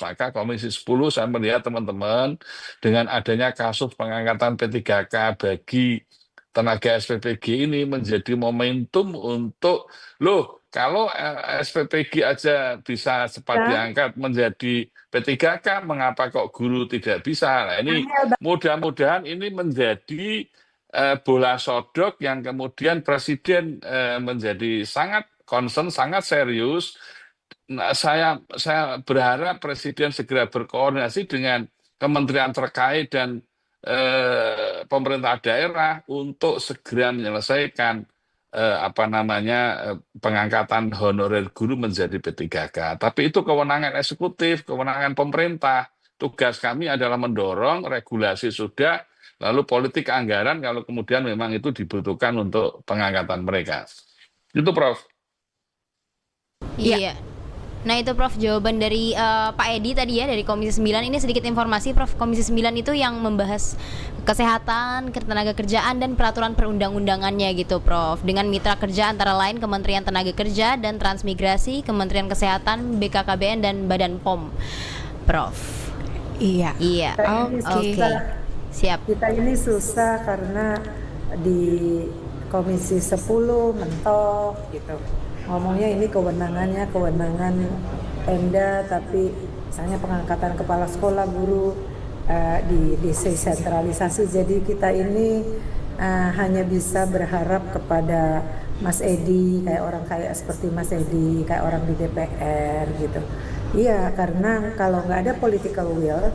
Maka Komisi 10 saya melihat teman-teman dengan adanya kasus pengangkatan P3K bagi tenaga SPPG ini menjadi momentum untuk loh kalau SPPG aja bisa cepat Ya, diangkat menjadi P3K, mengapa kok guru tidak bisa? Nah, ini Angel, mudah-mudahan ini menjadi bola sodok yang kemudian Presiden menjadi sangat concern, sangat serius. Nah, saya berharap Presiden segera berkoordinasi dengan kementerian terkait dan pemerintah daerah untuk segera menyelesaikan apa namanya pengangkatan honorer guru menjadi P3K. Tapi itu kewenangan eksekutif, kewenangan pemerintah. Tugas kami adalah mendorong regulasi sudah, lalu politik anggaran kalau kemudian memang itu dibutuhkan untuk pengangkatan mereka. Itu Prof. Iya. Iya. Nah itu Prof jawaban dari Pak Edi tadi ya dari Komisi 9. Ini sedikit informasi Prof, Komisi 9 itu yang membahas kesehatan, ketenaga kerjaan dan peraturan perundang-undangannya gitu Prof. Dengan mitra kerja antara lain Kementerian Tenaga Kerja dan Transmigrasi, Kementerian Kesehatan, BKKBN dan Badan POM. Prof. Iya. Iya. kita ini Oke. susah. Siap. Kita ini susah karena di Komisi 10 mentok gitu. Ngomongnya ini kewenangannya kewenangan Pemda, tapi misalnya pengangkatan kepala sekolah guru desentralisasi. Jadi kita ini hanya bisa berharap kepada Mas Edi, kayak orang kayak seperti Mas Edi, kayak orang di DPR gitu. Iya, karena kalau nggak ada political will,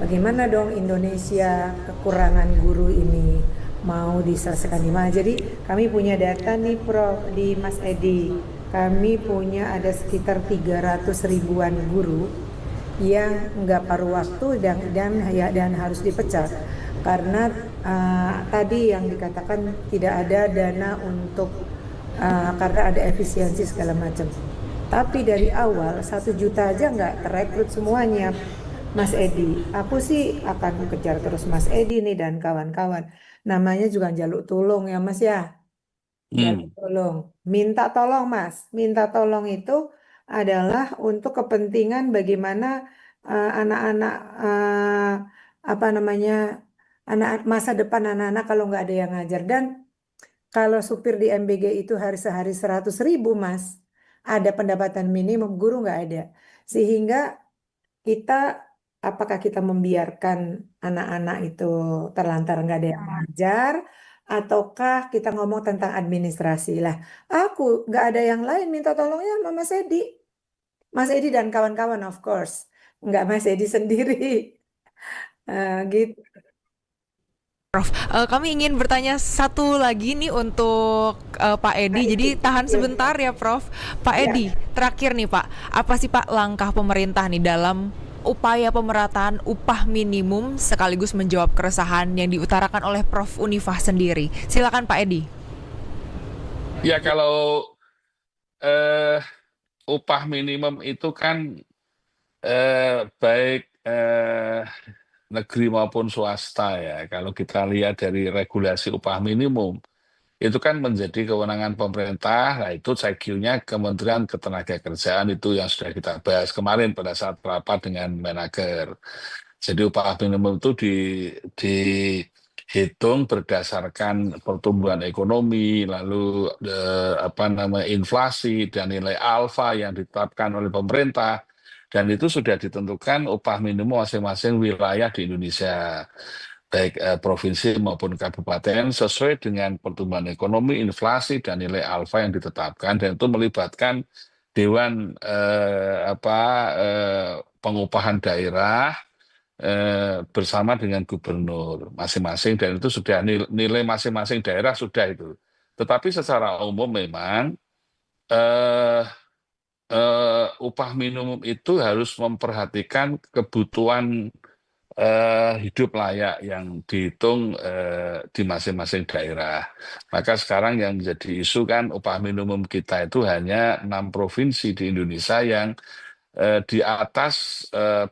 bagaimana dong Indonesia kekurangan guru ini mau diselesaikan di mana? Jadi kami punya data nih Prof di Mas Edi. Kami punya ada sekitar 300 ribuan guru yang nggak paruh waktu dan harus dipecat karena tadi yang dikatakan tidak ada dana untuk karena ada efisiensi segala macam. Tapi dari awal 1 juta aja nggak terekrut semuanya, Mas Edi. Aku sih akan kejar terus Mas Edi nih dan kawan-kawan. Namanya juga jaluk tolong ya Mas ya. Jaluk tolong. Minta tolong Mas. Minta tolong itu adalah untuk kepentingan bagaimana anak-anak apa namanya anak masa depan anak-anak kalau nggak ada yang ngajar. Dan kalau supir di MBG itu sehari 100 ribu Mas, ada pendapatan minimum, guru nggak ada. Sehingga kita, apakah kita membiarkan anak-anak itu terlantar nggak ada yang ngajar, ataukah kita ngomong tentang administrasi lah. Aku nggak ada yang lain minta tolongnya sama Mas Edi. Mas Edi dan kawan-kawan of course. Nggak Mas Edi sendiri. Gitu. Prof, kami ingin bertanya satu lagi nih untuk Pak Edi. Jadi tahan sebentar ya Prof. Pak Ya. Edi, terakhir nih Pak, apa sih Pak langkah pemerintah nih dalam upaya pemerataan upah minimum sekaligus menjawab keresahan yang diutarakan oleh Prof Unifah sendiri? Silakan Pak Edi. Ya kalau upah minimum itu kan baik negeri maupun swasta ya. Kalau kita lihat dari regulasi upah minimum, itu kan menjadi kewenangan pemerintah. Nah itu CQ-nya Kementerian Ketenagakerjaan itu yang sudah kita bahas kemarin pada saat rapat dengan Menaker. Jadi upah minimum itu dihitung berdasarkan pertumbuhan ekonomi, lalu apa namanya inflasi dan nilai alfa yang ditetapkan oleh pemerintah. Dan itu sudah ditentukan upah minimum masing-masing wilayah di Indonesia, baik provinsi maupun kabupaten, sesuai dengan pertumbuhan ekonomi, inflasi, dan nilai alfa yang ditetapkan. Dan itu melibatkan Dewan Pengupahan Daerah bersama dengan gubernur masing-masing. Dan itu sudah nilai masing-masing daerah sudah itu. Tetapi secara umum memang upah minimum itu harus memperhatikan kebutuhan hidup layak yang dihitung di masing-masing daerah. Maka sekarang yang menjadi isu kan upah minimum kita itu hanya 6 provinsi di Indonesia yang di atas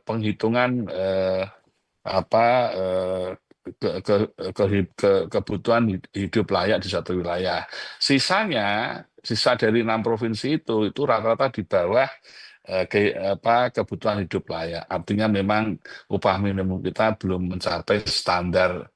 penghitungan apa kebutuhan hidup layak di satu wilayah. Sisa dari 6 provinsi itu rata-rata di bawah kebutuhan hidup layak. Artinya memang upah minimum kita belum mencapai standar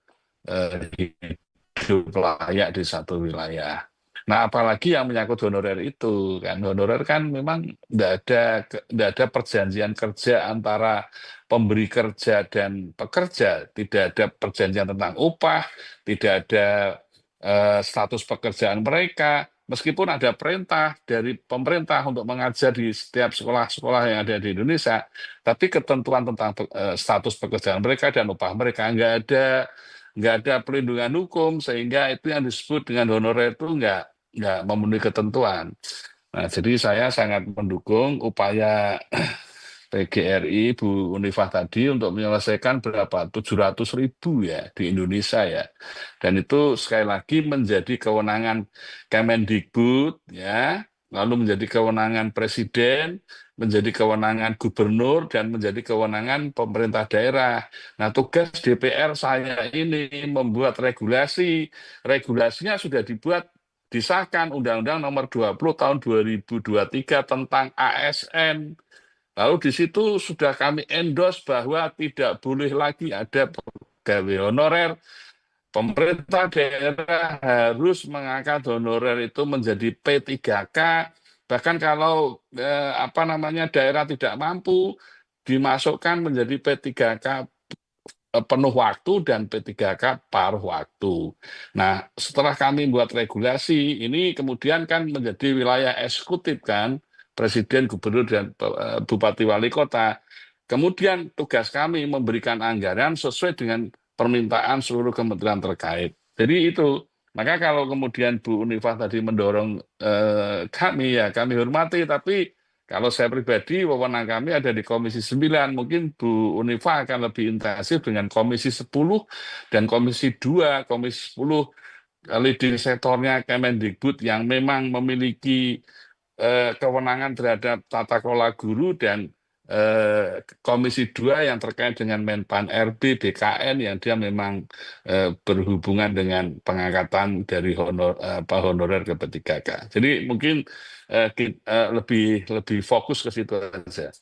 hidup layak di satu wilayah. Nah, apalagi yang menyangkut honorer itu kan, honorer kan memang tidak ada perjanjian kerja antara pemberi kerja dan pekerja, tidak ada perjanjian tentang upah, tidak ada status pekerjaan mereka. Meskipun ada perintah dari pemerintah untuk mengajar di setiap sekolah-sekolah yang ada di Indonesia, tapi ketentuan tentang status pekerjaan mereka dan upah mereka nggak ada pelindungan hukum, sehingga itu yang disebut dengan honorer itu nggak memenuhi ketentuan. Nah, jadi saya sangat mendukung upaya PGRI Bu Unifah tadi untuk menyelesaikan berapa 700.000 ya di Indonesia ya, dan itu sekali lagi menjadi kewenangan Kemendikbud ya, lalu menjadi kewenangan Presiden, menjadi kewenangan Gubernur, dan menjadi kewenangan pemerintah daerah. Nah, tugas DPR saya ini membuat regulasi. Regulasinya sudah dibuat, disahkan Undang-Undang Nomor 20 Tahun 2023 tentang ASN. Lalu di situ sudah kami endorse bahwa tidak boleh lagi ada pegawai honorer. Pemerintah daerah harus mengangkat honorer itu menjadi P3K. Bahkan kalau daerah tidak mampu, dimasukkan menjadi P3K penuh waktu dan P3K paruh waktu. Nah, setelah kami buat regulasi, ini kemudian kan menjadi wilayah eksekutif kan, Presiden, Gubernur, dan Bupati Wali Kota. Kemudian tugas kami memberikan anggaran sesuai dengan permintaan seluruh kementerian terkait. Jadi itu, maka kalau kemudian Bu Unifah tadi mendorong kami, ya kami hormati, tapi kalau saya pribadi, wewenang kami ada di Komisi 9. Mungkin Bu Unifah akan lebih intensif dengan Komisi 10 dan Komisi 2. Komisi 10 leading sektornya Kemendikbud yang memang memiliki kewenangan terhadap tata kelola guru, dan Komisi 2 yang terkait dengan Menpan RB, BKN, yang dia memang berhubungan dengan pengangkatan dari honorer ke P3K. Jadi mungkin lebih fokus ke situ saja.